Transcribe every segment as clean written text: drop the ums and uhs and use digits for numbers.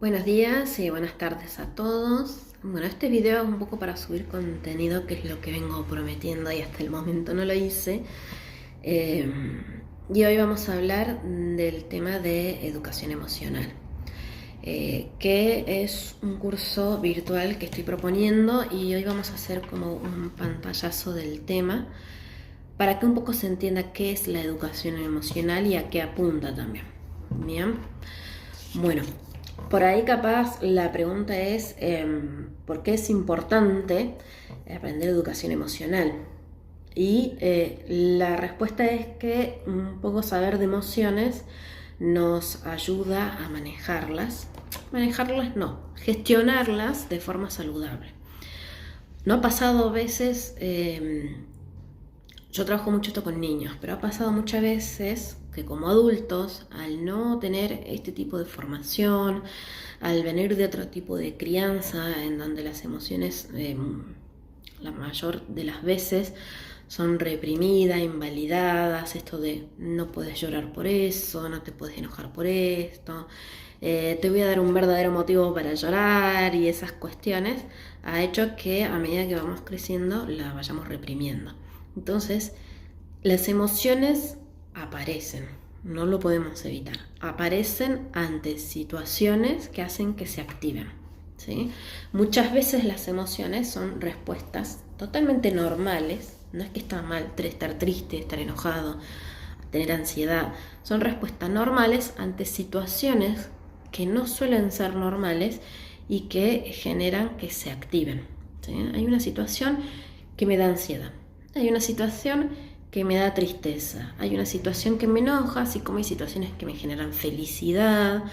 Buenos días y buenas tardes a todos. Bueno, este video es un poco para subir contenido, que es lo que vengo prometiendo y hasta el momento no lo hice. Y hoy vamos a hablar del tema de educación emocional, que es un curso virtual que estoy proponiendo, y hoy vamos a hacer como un pantallazo del tema para que un poco se entienda qué es la educación emocional y a qué apunta también. Bien, bueno. Por ahí capaz la pregunta es ¿por qué es importante aprender educación emocional? Y la respuesta es que un poco saber de emociones nos ayuda a manejarlas. Manejarlas no, gestionarlas de forma saludable. No ha pasado veces, yo trabajo mucho esto con niños, pero ha pasado muchas veces que como adultos, al no tener este tipo de formación, al venir de otro tipo de crianza en donde las emociones, la mayor de las veces, son reprimidas, invalidadas, esto de no puedes llorar por eso, no te puedes enojar por esto, te voy a dar un verdadero motivo para llorar, y esas cuestiones, ha hecho que a medida que vamos creciendo la vayamos reprimiendo. Entonces, las emociones aparecen, no lo podemos evitar. Aparecen ante situaciones que hacen que se activen, ¿sí? Muchas veces las emociones son respuestas totalmente normales. No es que está mal estar triste, estar enojado, tener ansiedad. Son respuestas normales ante situaciones que no suelen ser normales y que generan que se activen, ¿sí? Hay una situación que me da ansiedad. Hay una situación que me da tristeza, hay una situación que me enoja, así como hay situaciones que me generan felicidad,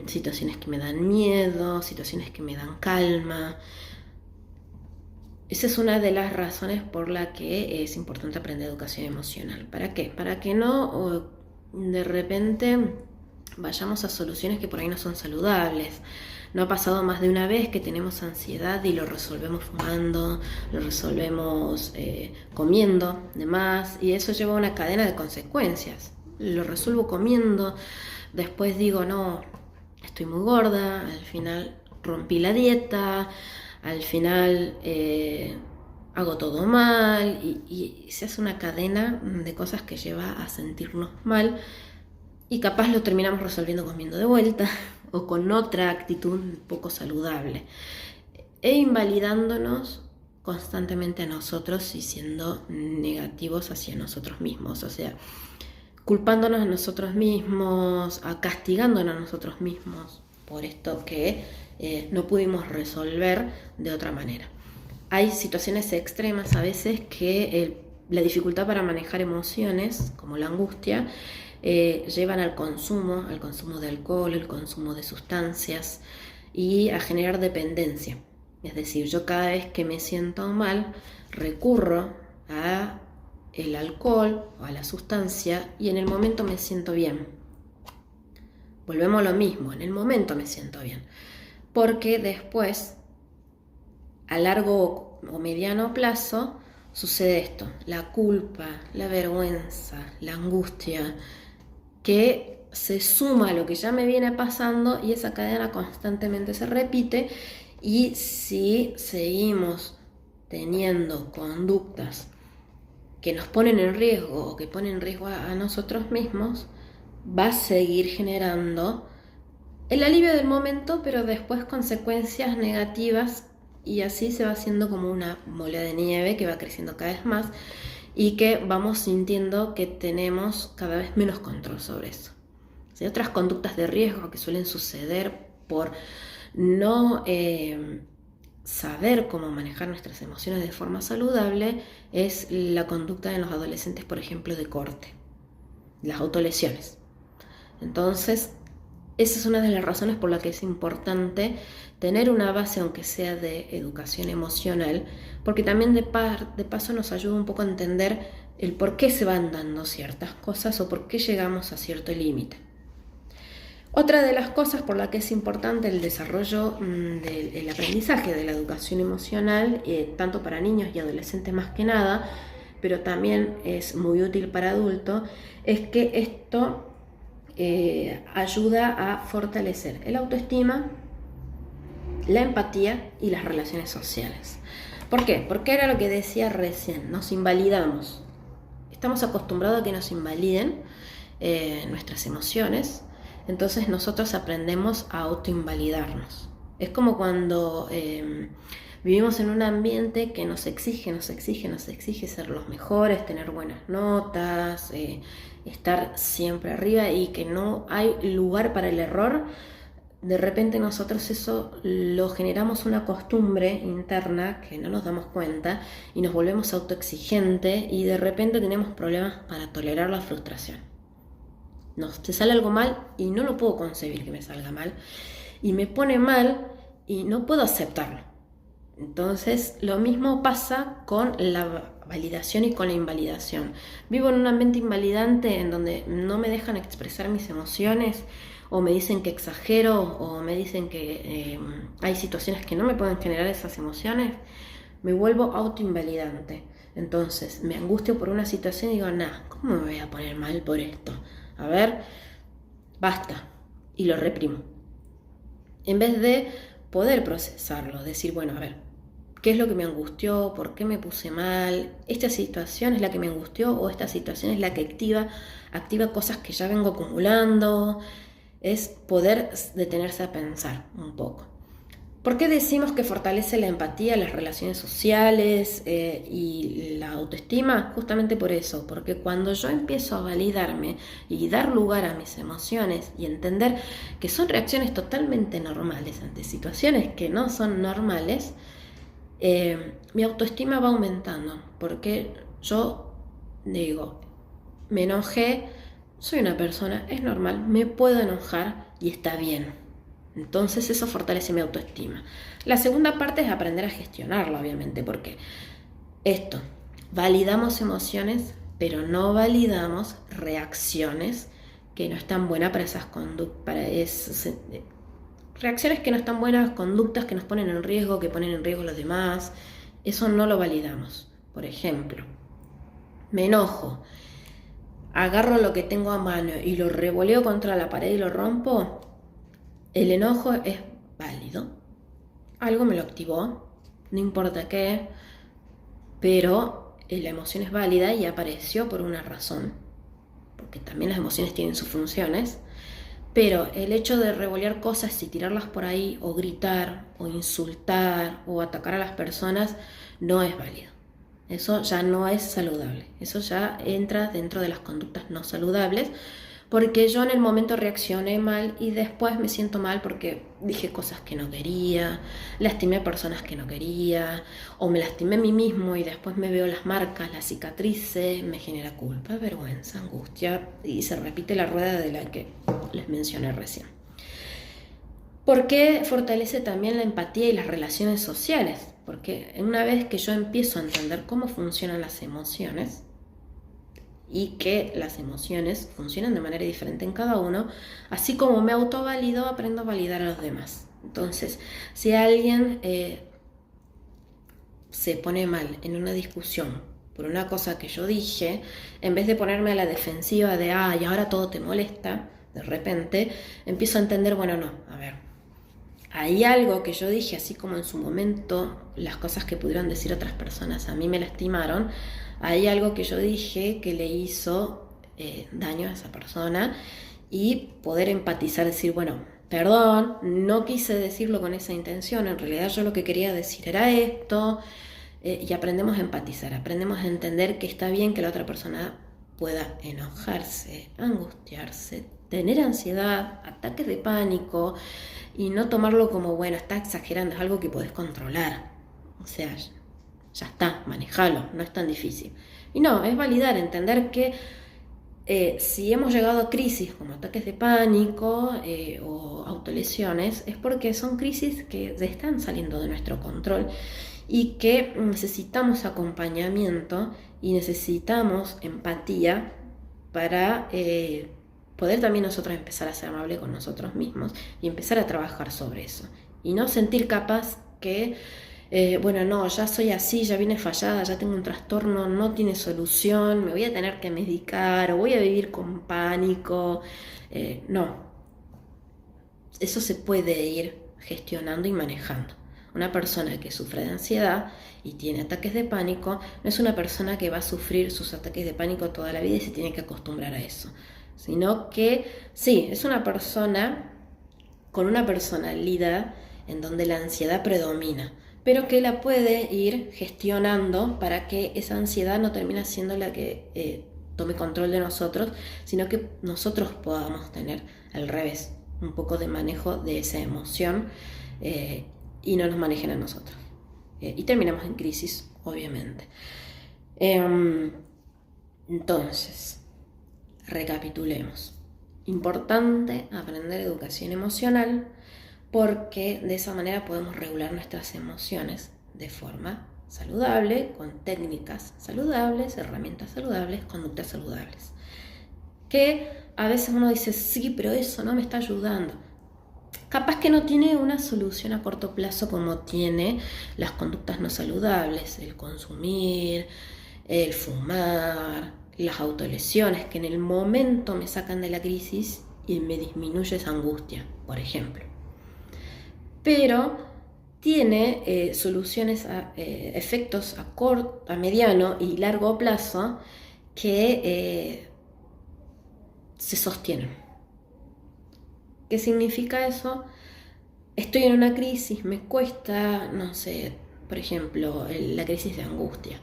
situaciones que me dan miedo, situaciones que me dan calma. Esa es una de las razones por la que es importante aprender educación emocional. ¿Para qué? Para que no de repente vayamos a soluciones que por ahí no son saludables. No ha pasado más de una vez que tenemos ansiedad y lo resolvemos fumando, lo resolvemos comiendo, demás, y eso lleva a una cadena de consecuencias. Lo resuelvo comiendo, después digo, no, estoy muy gorda, al final rompí la dieta, al final hago todo mal, y se hace una cadena de cosas que lleva a sentirnos mal, y capaz lo terminamos resolviendo comiendo de vuelta o con otra actitud poco saludable, e invalidándonos constantemente a nosotros y siendo negativos hacia nosotros mismos, o sea, culpándonos a nosotros mismos, castigándonos a nosotros mismos por esto que no pudimos resolver de otra manera. Hay situaciones extremas a veces que la dificultad para manejar emociones, como la angustia, llevan al consumo de alcohol, el consumo de sustancias, y a generar dependencia. Es decir, yo cada vez que me siento mal recurro a el alcohol o a la sustancia, y en el momento me siento bien. Volvemos a lo mismo, en el momento me siento bien, porque después, a largo o mediano plazo, sucede esto: la culpa, la vergüenza, la angustia, que se suma a lo que ya me viene pasando, y esa cadena constantemente se repite. Y si seguimos teniendo conductas que nos ponen en riesgo o que ponen en riesgo a nosotros mismos, va a seguir generando el alivio del momento, pero después consecuencias negativas, y así se va haciendo como una bola de nieve que va creciendo cada vez más, y que vamos sintiendo que tenemos cada vez menos control sobre eso. Hay otras conductas de riesgo que suelen suceder por no saber cómo manejar nuestras emociones de forma saludable. Es la conducta en los adolescentes, por ejemplo, de corte, las autolesiones. Entonces, esa es una de las razones por las que es importante tener una base, aunque sea de educación emocional, porque también de paso nos ayuda un poco a entender el por qué se van dando ciertas cosas o por qué llegamos a cierto límite. Otra de las cosas por la que es importante el desarrollo del aprendizaje de la educación emocional, tanto para niños y adolescentes más que nada, pero también es muy útil para adultos, es que esto ayuda a fortalecer el autoestima, la empatía y las relaciones sociales. ¿Por qué? Porque era lo que decía recién, nos invalidamos. Estamos acostumbrados a que nos invaliden nuestras emociones, entonces nosotros aprendemos a autoinvalidarnos. Es como cuando vivimos en un ambiente que nos exige ser los mejores, tener buenas notas, estar siempre arriba y que no hay lugar para el error. De repente nosotros eso lo generamos una costumbre interna que no nos damos cuenta y nos volvemos autoexigentes y de repente tenemos problemas para tolerar la frustración. Te sale algo mal y no lo puedo concebir que me salga mal y me pone mal y no puedo aceptarlo. Entonces lo mismo pasa con la validación y con la invalidación. Vivo en un ambiente invalidante en donde no me dejan expresar mis emociones, o me dicen que exagero, o me dicen que hay situaciones que no me pueden generar esas emociones, me vuelvo autoinvalidante. Entonces me angustio por una situación y digo, ¿cómo me voy a poner mal por esto? A ver, basta, y lo reprimo. En vez de poder procesarlo, decir, bueno, a ver, ¿qué es lo que me angustió? ¿Por qué me puse mal? ¿Esta situación es la que me angustió o esta situación es la que activa cosas que ya vengo acumulando? Es poder detenerse a pensar un poco. ¿Por qué decimos que fortalece la empatía, las relaciones sociales y la autoestima? Justamente por eso, porque cuando yo empiezo a validarme y dar lugar a mis emociones y entender que son reacciones totalmente normales ante situaciones que no son normales, mi autoestima va aumentando, porque yo digo, me enojé, soy una persona, es normal, me puedo enojar y está bien. Entonces eso fortalece mi autoestima. La segunda parte es aprender a gestionarla, obviamente, porque validamos emociones, pero no validamos reacciones que no están buenas para esas conductas, reacciones que no están buenas, conductas que nos ponen en riesgo, que ponen en riesgo a los demás. Eso no lo validamos. Por ejemplo, me enojo, agarro lo que tengo a mano y lo revoleo contra la pared y lo rompo. El enojo es válido. Algo me lo activó, no importa qué, pero la emoción es válida y apareció por una razón, porque también las emociones tienen sus funciones. Pero el hecho de revolear cosas y tirarlas por ahí, o gritar, o insultar, o atacar a las personas, no es válido. Eso ya no es saludable. Eso ya entra dentro de las conductas no saludables, porque yo en el momento reaccioné mal y después me siento mal porque dije cosas que no quería, lastimé a personas que no quería, o me lastimé a mí mismo y después me veo las marcas, las cicatrices, me genera culpa, vergüenza, angustia, y se repite la rueda de la que les mencioné recién. ¿Por qué fortalece también la empatía y las relaciones sociales? Porque una vez que yo empiezo a entender cómo funcionan las emociones y que las emociones funcionan de manera diferente en cada uno, así como me autovalido, aprendo a validar a los demás. Entonces, si alguien se pone mal en una discusión por una cosa que yo dije, en vez de ponerme a la defensiva de y ahora todo te molesta, de repente empiezo a entender, bueno, no, a ver, hay algo que yo dije, así como en su momento las cosas que pudieron decir otras personas a mí me lastimaron, hay algo que yo dije que le hizo daño a esa persona, y poder empatizar, decir, bueno, perdón, no quise decirlo con esa intención, en realidad yo lo que quería decir era esto, y aprendemos a empatizar, aprendemos a entender que está bien que la otra persona pueda enojarse, angustiarse, tener ansiedad, ataques de pánico, y no tomarlo como, bueno, está exagerando, es algo que podés controlar. O sea, ya está, manejalo, no es tan difícil. Y no, es validar, entender que si hemos llegado a crisis como ataques de pánico o autolesiones, es porque son crisis que están saliendo de nuestro control y que necesitamos acompañamiento y necesitamos empatía para poder también nosotros empezar a ser amables con nosotros mismos y empezar a trabajar sobre eso. Y no sentir capaz que bueno, no, ya soy así, ya vine fallada, ya tengo un trastorno, no tiene solución, me voy a tener que medicar o voy a vivir con pánico. No, eso se puede ir gestionando y manejando. Una persona que sufre de ansiedad y tiene ataques de pánico no es una persona que va a sufrir sus ataques de pánico toda la vida y se tiene que acostumbrar a eso, sino que sí, es una persona con una personalidad en donde la ansiedad predomina, pero que la puede ir gestionando para que esa ansiedad no termine siendo la que tome control de nosotros, sino que nosotros podamos tener al revés, un poco de manejo de esa emoción y no nos manejen a nosotros. Y terminamos en crisis, obviamente. Entonces, recapitulemos. Importante aprender educación emocional porque de esa manera podemos regular nuestras emociones de forma saludable, con técnicas saludables, herramientas saludables, conductas saludables. Que a veces uno dice, sí, pero eso no me está ayudando. Capaz que no tiene una solución a corto plazo como tiene las conductas no saludables, el consumir, el fumar, las autolesiones, que en el momento me sacan de la crisis y me disminuye esa angustia, por ejemplo. Pero tiene soluciones, efectos a mediano y largo plazo que se sostienen. ¿Qué significa eso? Estoy en una crisis, me cuesta, no sé, por ejemplo, la crisis de angustia.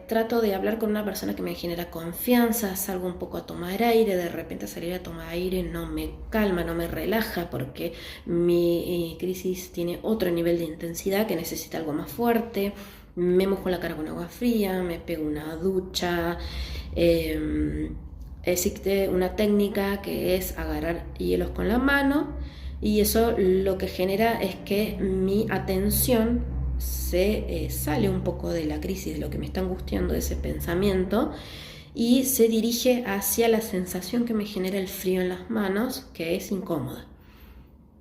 Trato de hablar con una persona que me genera confianza, salgo un poco a tomar aire, de repente salir a tomar aire no me calma, no me relaja porque mi crisis tiene otro nivel de intensidad que necesita algo más fuerte, me mojo la cara con agua fría, me pego una ducha. Existe una técnica que es agarrar hielos con la mano y eso lo que genera es que mi atención se sale un poco de la crisis, de lo que me está angustiando, de ese pensamiento, y se dirige hacia la sensación que me genera el frío en las manos, que es incómoda.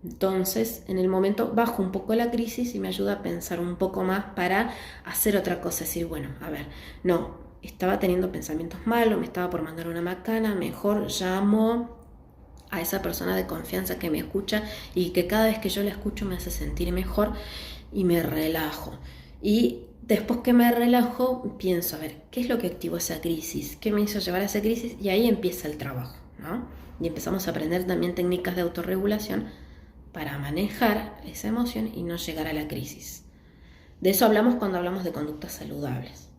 Entonces, en el momento bajo un poco la crisis y me ayuda a pensar un poco más para hacer otra cosa, decir, bueno, a ver, no, estaba teniendo pensamientos malos, me estaba por mandar una macana, mejor llamo a esa persona de confianza que me escucha y que cada vez que yo la escucho me hace sentir mejor y me relajo. Y después que me relajo, pienso, a ver, ¿qué es lo que activó esa crisis? ¿Qué me hizo llevar a esa crisis? Y ahí empieza el trabajo, ¿no? Y empezamos a aprender también técnicas de autorregulación para manejar esa emoción y no llegar a la crisis. De eso hablamos cuando hablamos de conductas saludables.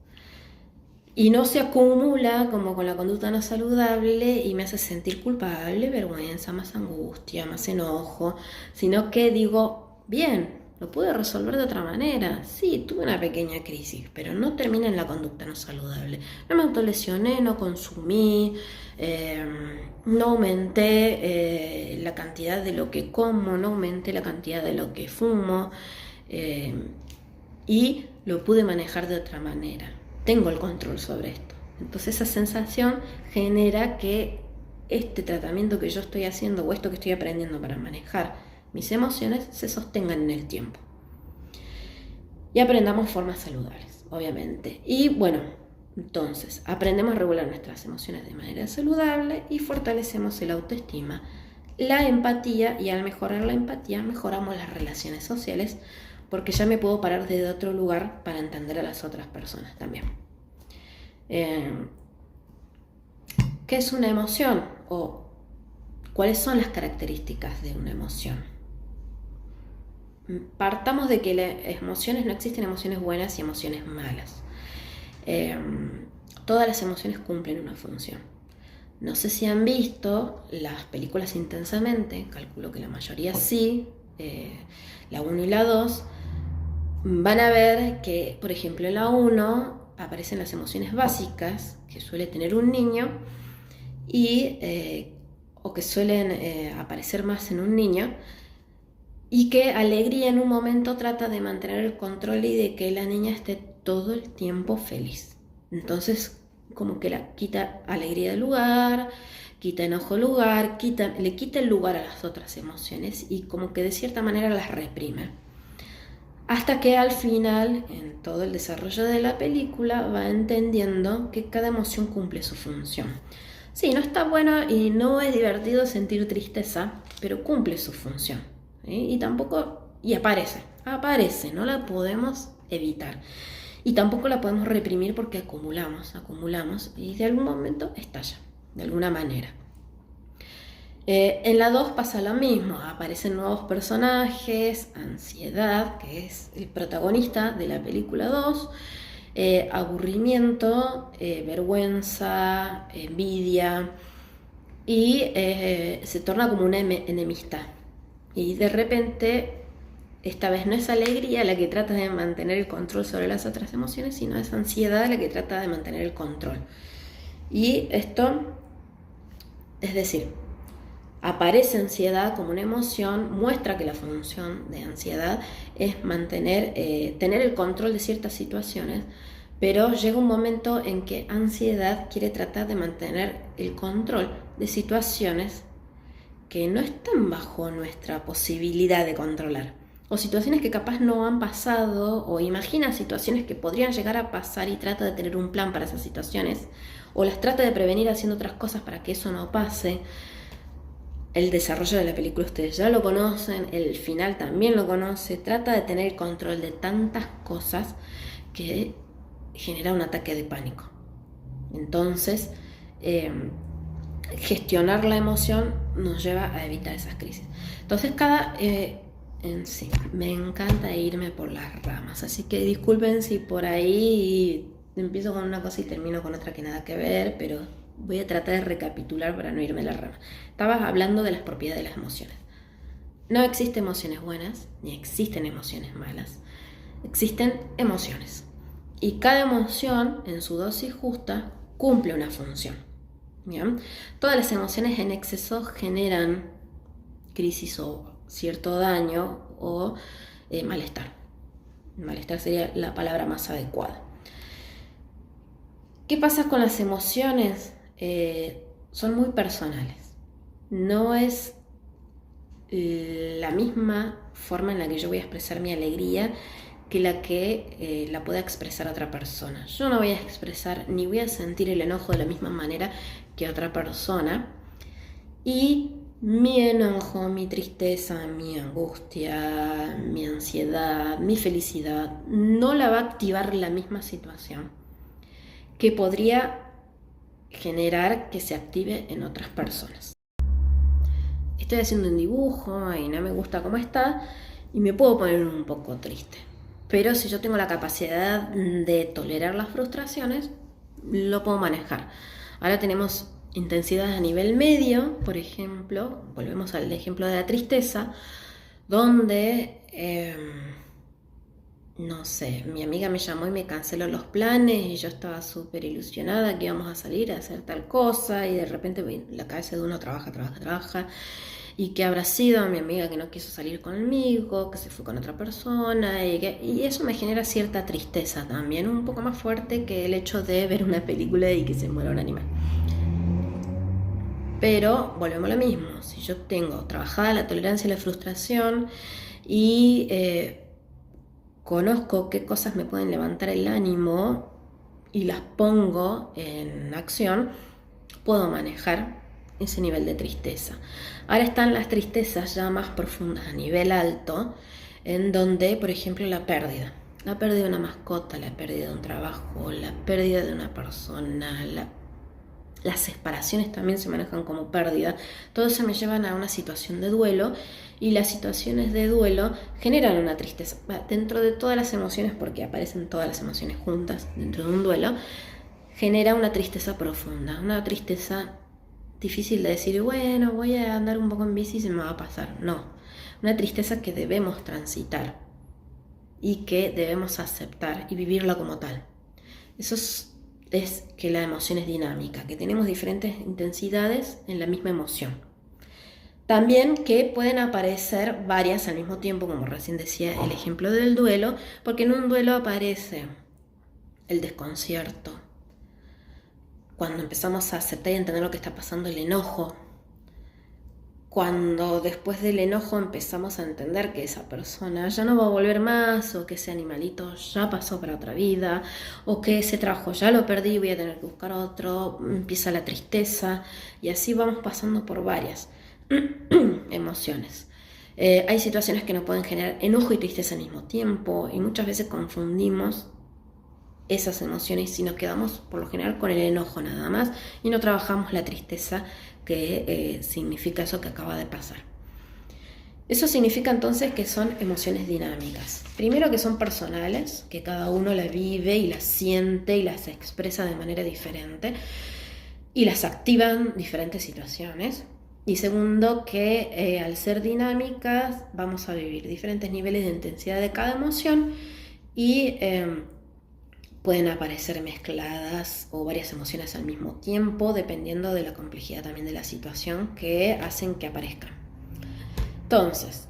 Y no se acumula como con la conducta no saludable y me hace sentir culpable, vergüenza, más angustia, más enojo, sino que digo, bien, lo pude resolver de otra manera. Sí, tuve una pequeña crisis, pero no termina en la conducta no saludable. No me autolesioné, no consumí, no aumenté la cantidad de lo que como, no aumenté la cantidad de lo que fumo y lo pude manejar de otra manera. Tengo el control sobre esto. Entonces esa sensación genera que este tratamiento que yo estoy haciendo o esto que estoy aprendiendo para manejar mis emociones se sostengan en el tiempo. Y aprendamos formas saludables, obviamente. Y bueno, entonces aprendemos a regular nuestras emociones de manera saludable y fortalecemos el autoestima, la empatía, y al mejorar la empatía mejoramos las relaciones sociales porque ya me puedo parar desde otro lugar para entender a las otras personas también. ¿Qué es una emoción? ¿O cuáles son las características de una emoción? Partamos de que las emociones, no existen emociones buenas y emociones malas. Todas las emociones cumplen una función. No sé si han visto las películas Intensamente, calculo que la mayoría sí, la 1 y la 2, van a ver que, por ejemplo, en la 1 aparecen las emociones básicas que suele tener un niño o que suelen aparecer más en un niño, y que alegría en un momento trata de mantener el control y de que la niña esté todo el tiempo feliz. Entonces, como que la quita alegría del lugar, quita enojo del lugar, le quita el lugar a las otras emociones y como que de cierta manera las reprime. Hasta que al final, en todo el desarrollo de la película, va entendiendo que cada emoción cumple su función. Sí, no está bueno y no es divertido sentir tristeza, pero cumple su función. ¿Sí? Y tampoco, y aparece, no la podemos evitar. Y tampoco la podemos reprimir porque acumulamos y de algún momento estalla, de alguna manera. En la 2 pasa lo mismo, aparecen nuevos personajes, ansiedad, que es el protagonista de la película 2, aburrimiento, vergüenza, envidia, y se torna como una enemistad. Y de repente, esta vez no es alegría la que trata de mantener el control sobre las otras emociones, sino es ansiedad la que trata de mantener el control. Y esto, es decir, aparece ansiedad como una emoción, muestra que la función de ansiedad es tener el control de ciertas situaciones, pero llega un momento en que ansiedad quiere tratar de mantener el control de situaciones que no están bajo nuestra posibilidad de controlar, o situaciones que capaz no han pasado, o imagina situaciones que podrían llegar a pasar y trata de tener un plan para esas situaciones, o las trata de prevenir haciendo otras cosas para que eso no pase. El desarrollo de la película ustedes ya lo conocen, el final también lo conoce, trata de tener el control de tantas cosas que genera un ataque de pánico. Entonces, gestionar la emoción nos lleva a evitar esas crisis. Entonces, en sí, me encanta irme por las ramas, así que disculpen si por ahí empiezo con una cosa y termino con otra que nada que ver, pero voy a tratar de recapitular para no irme a la rama. Estabas hablando de las propiedades de las emociones. No existen emociones buenas, ni existen emociones malas. Existen emociones. Y cada emoción, en su dosis justa, cumple una función. ¿Bien? Todas las emociones en exceso generan crisis o cierto daño o malestar. Malestar sería la palabra más adecuada. ¿Qué pasa con las emociones? Son muy personales. No es la misma forma en la que yo voy a expresar mi alegría que la que la pueda expresar otra persona. Yo no voy a expresar ni voy a sentir el enojo de la misma manera que otra persona. Y mi enojo, mi tristeza, mi angustia, mi ansiedad, mi felicidad no la va a activar la misma situación que podría generar que se active en otras personas. Estoy haciendo un dibujo y no me gusta cómo está y me puedo poner un poco triste. Pero si yo tengo la capacidad de tolerar las frustraciones, lo puedo manejar. Ahora tenemos intensidad a nivel medio, por ejemplo, volvemos al ejemplo de la tristeza, donde no sé, mi amiga me llamó y me canceló los planes y yo estaba súper ilusionada que íbamos a salir a hacer tal cosa y de repente la cabeza de uno trabaja y que habrá sido mi amiga que no quiso salir conmigo, que se fue con otra persona y eso me genera cierta tristeza también, un poco más fuerte que el hecho de ver una película y que se muera un animal. Pero volvemos a lo mismo, si yo tengo trabajada la tolerancia y la frustración y conozco qué cosas me pueden levantar el ánimo y las pongo en acción, puedo manejar ese nivel de tristeza. Ahora están las tristezas ya más profundas a nivel alto, en donde, por ejemplo, la pérdida de una mascota, la pérdida de un trabajo, la pérdida de una persona, las separaciones también se manejan como pérdida. Todo eso me llevan a una situación de duelo y las situaciones de duelo generan una tristeza. Dentro de todas las emociones, porque aparecen todas las emociones juntas dentro de un duelo, genera una tristeza profunda, una tristeza difícil de decir, bueno, voy a andar un poco en bici y se me va a pasar. No, una tristeza que debemos transitar y que debemos aceptar y vivirla como tal. Eso es que la emoción es dinámica, que tenemos diferentes intensidades en la misma emoción. También que pueden aparecer varias al mismo tiempo, como recién decía el ejemplo del duelo, porque en un duelo aparece el desconcierto. Cuando empezamos a aceptar y entender lo que está pasando, el enojo. cuando después del enojo empezamos a entender que esa persona ya no va a volver más, o que ese animalito ya pasó para otra vida, o que ese trabajo ya lo perdí, voy a tener que buscar otro, empieza la tristeza, y así vamos pasando por varias emociones. Hay situaciones que nos pueden generar enojo y tristeza al mismo tiempo, y muchas veces confundimos esas emociones y nos quedamos por lo general con el enojo nada más y no trabajamos la tristeza que significa eso que acaba de pasar. Eso significa entonces que son emociones dinámicas. Primero, que son personales, que cada uno las vive y las siente y las expresa de manera diferente y las activan diferentes situaciones. Y segundo, que al ser dinámicas vamos a vivir diferentes niveles de intensidad de cada emoción y pueden aparecer mezcladas o varias emociones al mismo tiempo, dependiendo de la complejidad también de la situación que hacen que aparezcan. Entonces,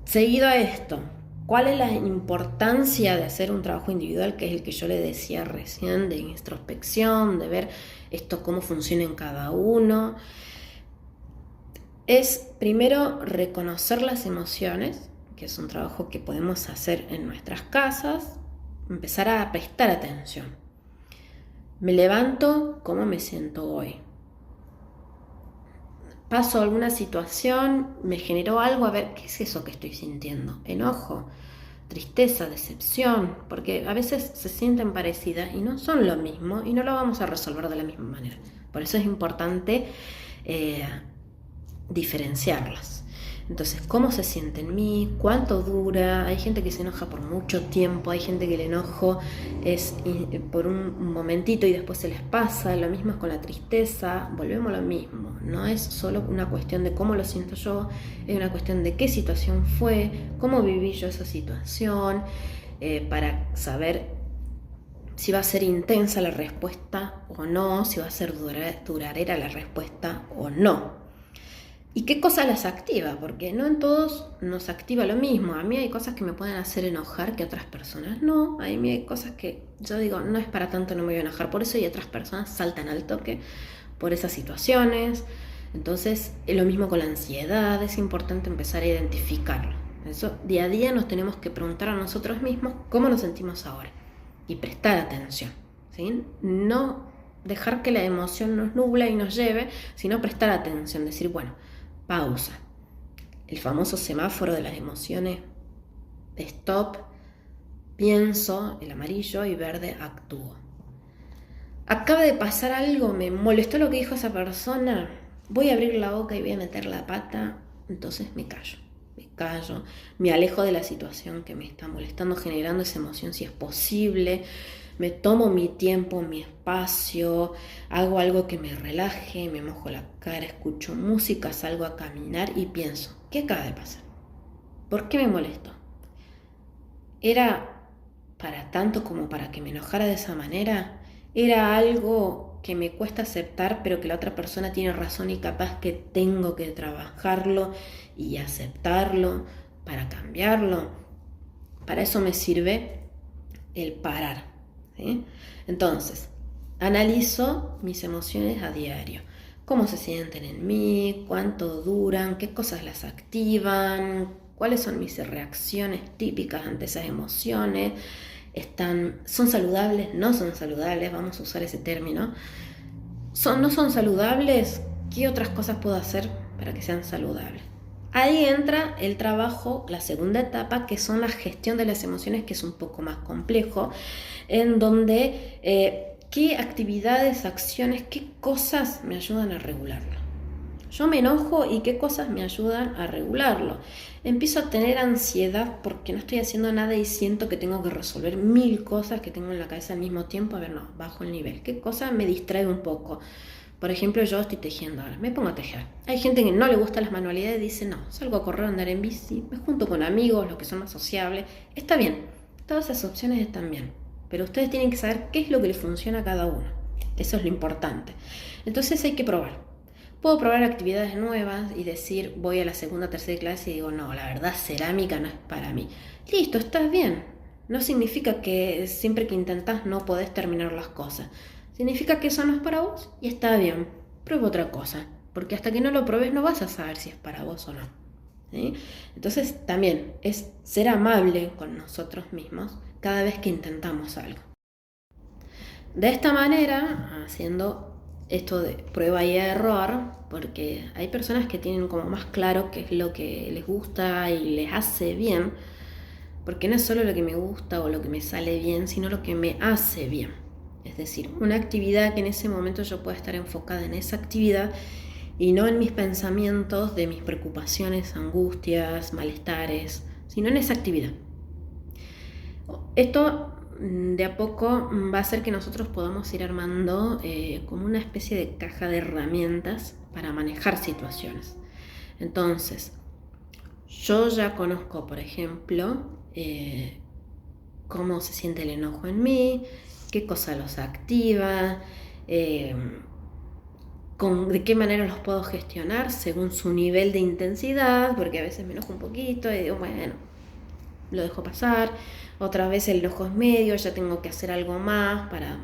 seguido a esto, ¿cuál es la importancia de hacer un trabajo individual, que es el que yo le decía recién, de introspección, de ver esto cómo funciona en cada uno? Es primero reconocer las emociones, que es un trabajo que podemos hacer en nuestras casas, empezar a prestar atención. Me levanto, ¿cómo me siento hoy? Paso alguna situación, me generó algo, a ver, ¿qué es eso que estoy sintiendo? Enojo, tristeza, decepción, porque a veces se sienten parecidas y no son lo mismo y no lo vamos a resolver de la misma manera. Por eso es importante diferenciarlas. Entonces, ¿cómo se siente en mí? ¿Cuánto dura? Hay gente que se enoja por mucho tiempo, hay gente que el enojo es por un momentito y después se les pasa. Lo mismo es con la tristeza, volvemos a lo mismo. No es solo una cuestión de cómo lo siento yo, es una cuestión de qué situación fue, cómo viví yo esa situación, para saber si va a ser intensa la respuesta o no, si va a ser duradera la respuesta o no. ¿Y qué cosas las activa? Porque no en todos nos activa lo mismo. A mí hay cosas que me pueden hacer enojar que otras personas no. A mí hay cosas que yo digo, no es para tanto, no me voy a enojar por eso, y otras personas saltan al toque por esas situaciones. Entonces, es lo mismo con la ansiedad, es importante empezar a identificarlo. Eso, día a día nos tenemos que preguntar a nosotros mismos cómo nos sentimos ahora y prestar atención, ¿sí? No dejar que la emoción nos nubla y nos lleve, sino prestar atención, decir, bueno, pausa. El famoso semáforo de las emociones, stop, pienso, el amarillo, y verde, actúo. Acaba de pasar algo, me molestó lo que dijo esa persona, voy a abrir la boca y voy a meter la pata, entonces me callo, me alejo de la situación que me está molestando, generando esa emoción si es posible. Me tomo mi tiempo, mi espacio, hago algo que me relaje, me mojo la cara, escucho música, salgo a caminar y pienso, ¿qué acaba de pasar? ¿Por qué me molestó? ¿Era para tanto como para que me enojara de esa manera? ¿Era algo que me cuesta aceptar, pero que la otra persona tiene razón y capaz que tengo que trabajarlo y aceptarlo para cambiarlo? Para eso me sirve el parar. ¿Sí? Entonces, analizo mis emociones a diario. ¿Cómo se sienten en mí? ¿Cuánto duran? ¿Qué cosas las activan? ¿Cuáles son mis reacciones típicas ante esas emociones? ¿Son saludables? ¿No son saludables? Vamos a usar ese término. ¿No son saludables? ¿Qué otras cosas puedo hacer para que sean saludables? Ahí entra el trabajo, la segunda etapa, que son la gestión de las emociones, que es un poco más complejo, en donde qué actividades, acciones, qué cosas me ayudan a regularlo. Yo me enojo y qué cosas me ayudan a regularlo. Empiezo a tener ansiedad porque no estoy haciendo nada y siento que tengo que resolver 1000 cosas que tengo en la cabeza al mismo tiempo. A ver, no, bajo el nivel. ¿Qué cosa me distrae un poco? Por ejemplo, yo estoy tejiendo ahora, me pongo a tejer. Hay gente que no le gustan las manualidades y dice, no, salgo a correr, a andar en bici, me junto con amigos, los que son más sociables. Está bien, todas esas opciones están bien, pero ustedes tienen que saber qué es lo que les funciona a cada uno. Eso es lo importante. Entonces hay que probar. Puedo probar actividades nuevas y decir, voy a la segunda, tercera clase y digo, no, la verdad, cerámica no es para mí. Listo, estás bien. No significa que siempre que intentás no podés terminar las cosas. Significa que eso no es para vos y está bien. Prueba otra cosa. porque hasta que no lo pruebes no vas a saber si es para vos o no. ¿Sí? Entonces también es ser amable con nosotros mismos cada vez que intentamos algo. De esta manera, haciendo esto de prueba y error, porque hay personas que tienen como más claro qué es lo que les gusta y les hace bien, porque no es solo lo que me gusta o lo que me sale bien, sino lo que me hace bien. Es decir, una actividad que en ese momento yo pueda estar enfocada en esa actividad y no en mis pensamientos de mis preocupaciones, angustias, malestares, sino en esa actividad. Esto de a poco va a hacer que nosotros podamos ir armando como una especie de caja de herramientas para manejar situaciones. Entonces, yo ya conozco, por ejemplo, cómo se siente el enojo en mí, qué cosa los activa, de qué manera los puedo gestionar según su nivel de intensidad, porque a veces me enojo un poquito y digo, bueno, lo dejo pasar. Otra vez el enojo es medio, ya tengo que hacer algo más para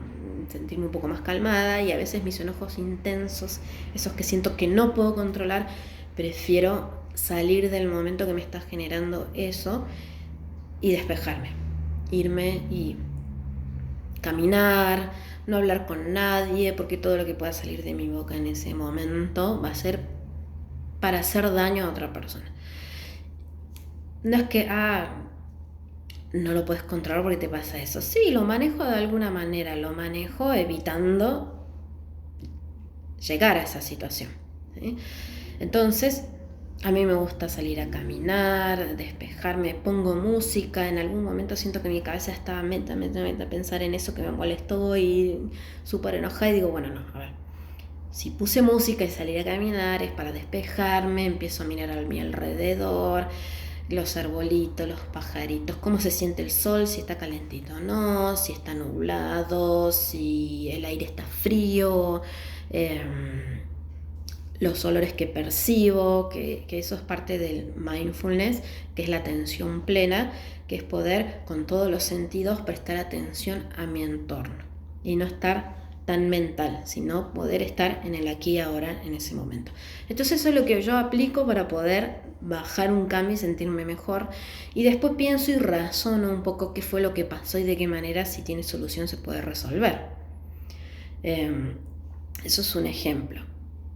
sentirme un poco más calmada, y a veces mis enojos intensos, esos que siento que no puedo controlar, prefiero salir del momento que me está generando eso y despejarme, irme y caminar, no hablar con nadie, porque todo lo que pueda salir de mi boca en ese momento va a ser para hacer daño a otra persona. No es que, no lo puedes controlar porque te pasa eso. Sí, lo manejo de alguna manera, lo manejo evitando llegar a esa situación, ¿sí? Entonces, a mí me gusta salir a caminar, despejarme, pongo música. En algún momento siento que mi cabeza está meta a pensar en eso que me molestó y súper enojada, y digo, bueno, no, a ver, si puse música y salir a caminar es para despejarme, empiezo a mirar a mi alrededor, los arbolitos, los pajaritos, cómo se siente el sol, si está calentito o no, si está nublado, si el aire está frío, los olores que percibo, que eso es parte del mindfulness, que es la atención plena, que es poder con todos los sentidos prestar atención a mi entorno y no estar tan mental, sino poder estar en el aquí y ahora, en ese momento. Entonces eso es lo que yo aplico para poder bajar un cambio y sentirme mejor, y después pienso y razono un poco qué fue lo que pasó y de qué manera, si tiene solución, se puede resolver. Eso es un ejemplo,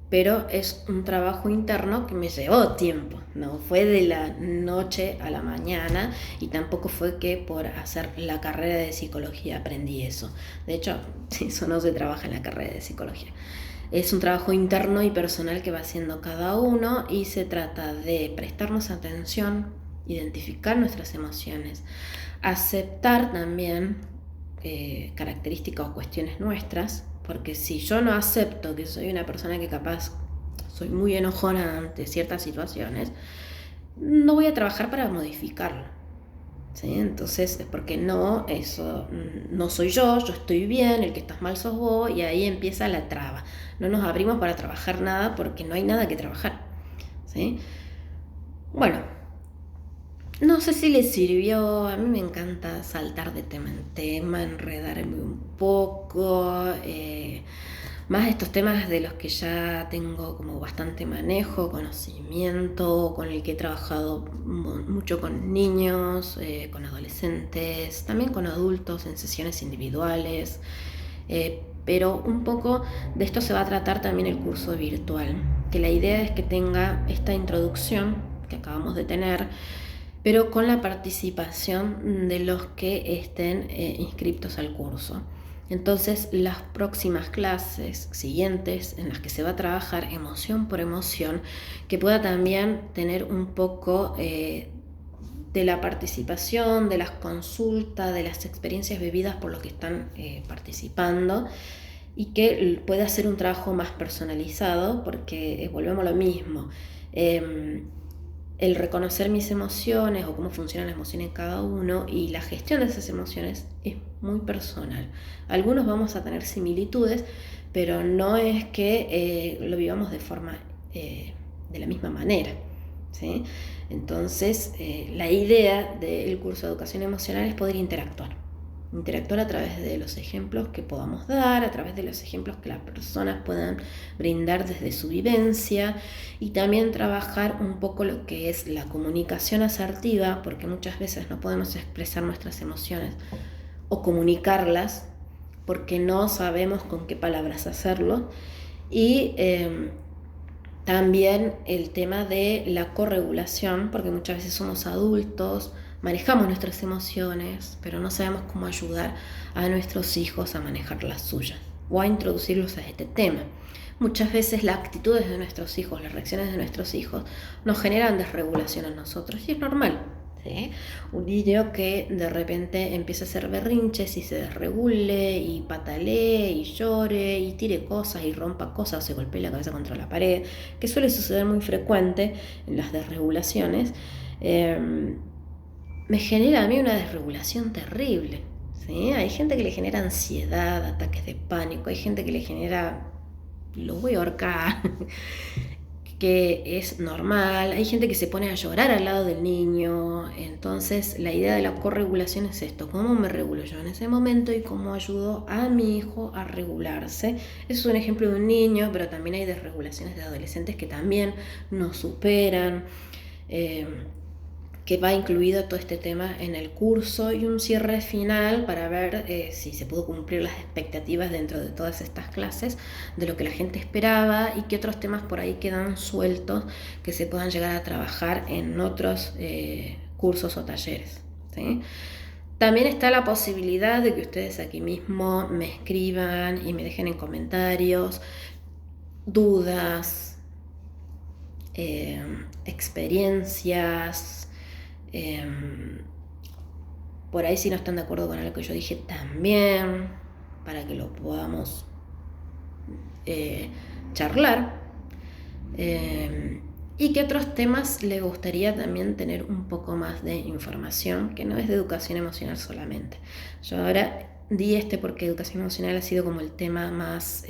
pero es un trabajo interno que me llevó tiempo, no fue de la noche a la mañana, y tampoco fue que por hacer la carrera de psicología aprendí eso. De hecho, eso no se trabaja en la carrera de psicología. Es un trabajo interno y personal que va haciendo cada uno, y se trata de prestarnos atención, identificar nuestras emociones, aceptar también características o cuestiones nuestras, porque si yo no acepto que soy una persona que capaz soy muy enojona ante ciertas situaciones, no voy a trabajar para modificarlo, ¿sí? Entonces es porque eso no soy yo estoy bien, el que estás mal sos vos, y ahí empieza la traba. No nos abrimos para trabajar nada porque no hay nada que trabajar, ¿sí? Bueno, no sé si les sirvió. A mí me encanta saltar de tema en tema, enredarme un poco, más estos temas de los que ya tengo como bastante manejo, conocimiento, con el que he trabajado mucho con niños, con adolescentes, también con adultos en sesiones individuales, pero un poco de esto se va a tratar también el curso virtual, que la idea es que tenga esta introducción que acabamos de tener, pero con la participación de los que estén inscriptos al curso. Entonces, las próximas clases siguientes en las que se va a trabajar emoción por emoción, que pueda también tener un poco de la participación, de las consultas, de las experiencias vividas por los que están participando, y que pueda ser un trabajo más personalizado, porque volvemos a lo mismo. El reconocer mis emociones o cómo funcionan las emociones en cada uno y la gestión de esas emociones es muy personal. Algunos vamos a tener similitudes, pero no es que lo vivamos de forma de la misma manera, ¿sí? Entonces, la idea del curso de educación emocional es poder interactuar. interactuar a través de los ejemplos que podamos dar, a través de los ejemplos que las personas puedan brindar desde su vivencia, y también trabajar un poco lo que es la comunicación asertiva, porque muchas veces no podemos expresar nuestras emociones o comunicarlas porque no sabemos con qué palabras hacerlo. Y también el tema de la corregulación, porque muchas veces somos adultos, manejamos nuestras emociones, pero no sabemos cómo ayudar a nuestros hijos a manejar las suyas o a introducirlos a este tema. Muchas veces las actitudes de nuestros hijos, las reacciones de nuestros hijos nos generan desregulación a nosotros, y es normal, ¿sí? Un niño que de repente empieza a hacer berrinches y se desregule y patalee y llore y tire cosas y rompa cosas o se golpee la cabeza contra la pared, que suele suceder muy frecuente en las desregulaciones, me genera a mí una desregulación terrible, ¿sí? Hay gente que le genera ansiedad, ataques de pánico, hay gente que le genera, lo voy a ahorcar, que es normal, hay gente que se pone a llorar al lado del niño. Entonces la idea de la corregulación es esto: cómo me regulo yo en ese momento y cómo ayudo a mi hijo a regularse. Eso es un ejemplo de un niño, pero también hay desregulaciones de adolescentes que también nos superan, que va incluido todo este tema en el curso, y un cierre final para ver si se pudo cumplir las expectativas dentro de todas estas clases, de lo que la gente esperaba, y qué otros temas por ahí quedan sueltos que se puedan llegar a trabajar en otros cursos o talleres, ¿sí? También está la posibilidad de que ustedes aquí mismo me escriban y me dejen en comentarios dudas, experiencias. Por ahí, si no están de acuerdo con algo que yo dije, también, para que lo podamos charlar. Y qué otros temas les gustaría también tener un poco más de información, que no es de educación emocional solamente. Yo ahora di porque educación emocional ha sido como el tema más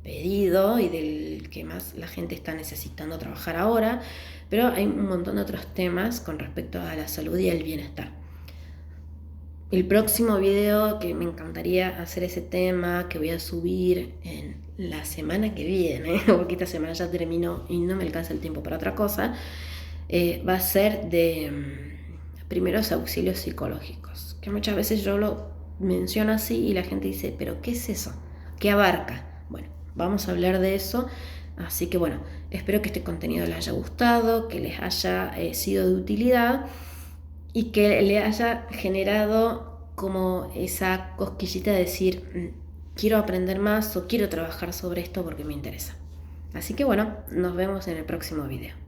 pedido y del que más la gente está necesitando trabajar ahora, pero hay un montón de otros temas con respecto a la salud y el bienestar. El próximo video, que me encantaría hacer ese tema, que voy a subir en la semana que viene, porque esta semana ya terminó y no me alcanza el tiempo para otra cosa, va a ser de primeros auxilios psicológicos, que muchas veces yo lo menciono así y la gente dice, ¿pero qué es eso? ¿Qué abarca? Bueno, vamos a hablar de eso. Así que bueno, espero que este contenido les haya gustado, que les haya sido de utilidad y que le haya generado como esa cosquillita de decir, quiero aprender más o quiero trabajar sobre esto porque me interesa. Así que bueno, nos vemos en el próximo video.